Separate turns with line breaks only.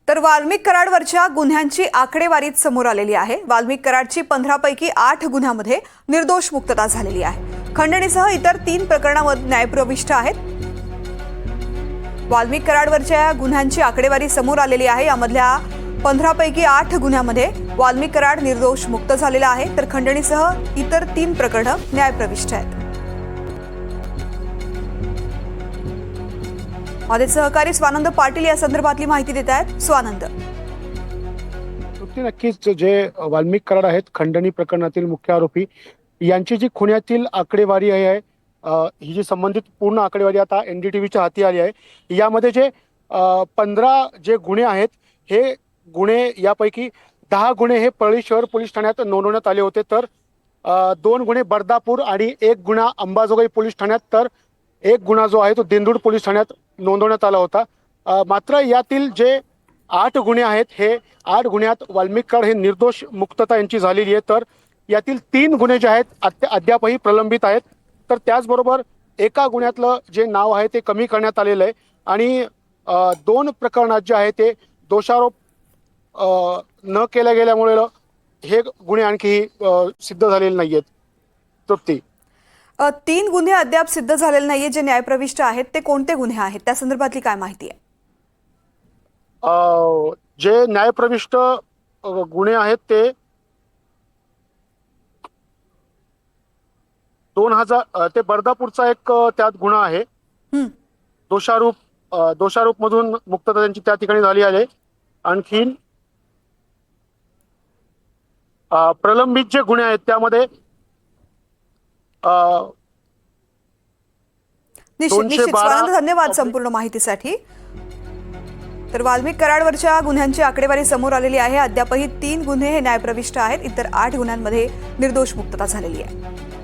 तर वाल्मिक कराडवरच्या गुन्ह्यांची आकडेवारीच समोर आलेली आहे। वाल्मिक कराडची 15 पैकी 8 गुन्ह्यांमध्ये निर्दोष मुक्तता झालेली आहे। खंडणीसह इतर 3 प्रकरणांमध्ये न्यायप्रविष्ट आहेत। वाल्मिक कराडवरच्या गुन्ह्यांची आकडेवारी समोर आलेली आहे। यामधल्या 15 पैकी 8 गुन्ह्यांमध्ये वाल्मिक कराड निर्दोष मुक्त झालेला आहे, तर खंडणीसह इतर 3 प्रकरणं न्यायप्रविष्ट आहेत। माझे सहकारी स्वानंद पाटील या संदर्भातली माहिती देत आहेत। स्वानंद,
नक्कीच जे वाल्मिक कराड आहेत खंडणी प्रकरणातील मुख्य आरोपी, यांची जी खुन्यातील आकडेवारी आहे, ही जी संबंधित पूर्ण आकडेवारी आता NDTVच्या हाती आली आहे। यामध्ये जे 15 जे गुन्हे आहेत, हे गुन्हे यापैकी 10 गुन्हे हे परळी शहर पोलीस ठाण्यात नोंदवण्यात आले होते, तर 2 गुन्हे बर्दापूर आणि 1 गुन्हा अंबाजोगाई पोलीस ठाण्यात, तर 1 गुन्हा जो आहे तो दिंडोरी पोलीस ठाण्यात नोंदवण्यात आला होता। मात्र यातील जे 8 गुन्हे आहेत, हे 8 गुन्ह्यात वाल्मिक कराड हे निर्दोष मुक्तता यांची झालेली आहे, तर यातील 3 गुन्हे जे आहेत अद्यापही प्रलंबित आहेत। तर त्याचबरोबर एका गुन्ह्यातलं जे नाव आहे ते कमी करण्यात आलेलं आहे आणि 2 प्रकरणात जे आहे ते दोषारोप न केल्या गेल्यामुळे हे गुन्हे आणखी सिद्ध झालेले नाहीयेत। तृप्ती,
3 गुन्हे अद्याप सिद्ध झालेले नाहीये जे न्यायप्रविष्ट आहेत, ते कोणते गुन्हे आहेत त्या संदर्भातली काय माहिती आहे?
जे न्यायप्रविष्ट गुन्हे आहेत ते 2000 ते बर्दापूरचा एक त्यात गुन्हा आहे। दोषारोप मधून मुक्तता त्यांची त्या ठिकाणी झाली आहे। आणखीन प्रलंबित जे गुन्हे आहेत त्यामध्ये
निश्चित स्वानंद, धन्यवाद संपूर्ण माहितीसाठी। तर वाल्मिक कराडवरच्या गुन्ह्यांची आकडेवारी समोर आलेली आहे। अद्यापही 3 गुन्हे हे न्यायप्रविष्ट आहेत, इतर 8 गुन्ह्यांमध्ये निर्दोष मुक्तता झालेली आहे।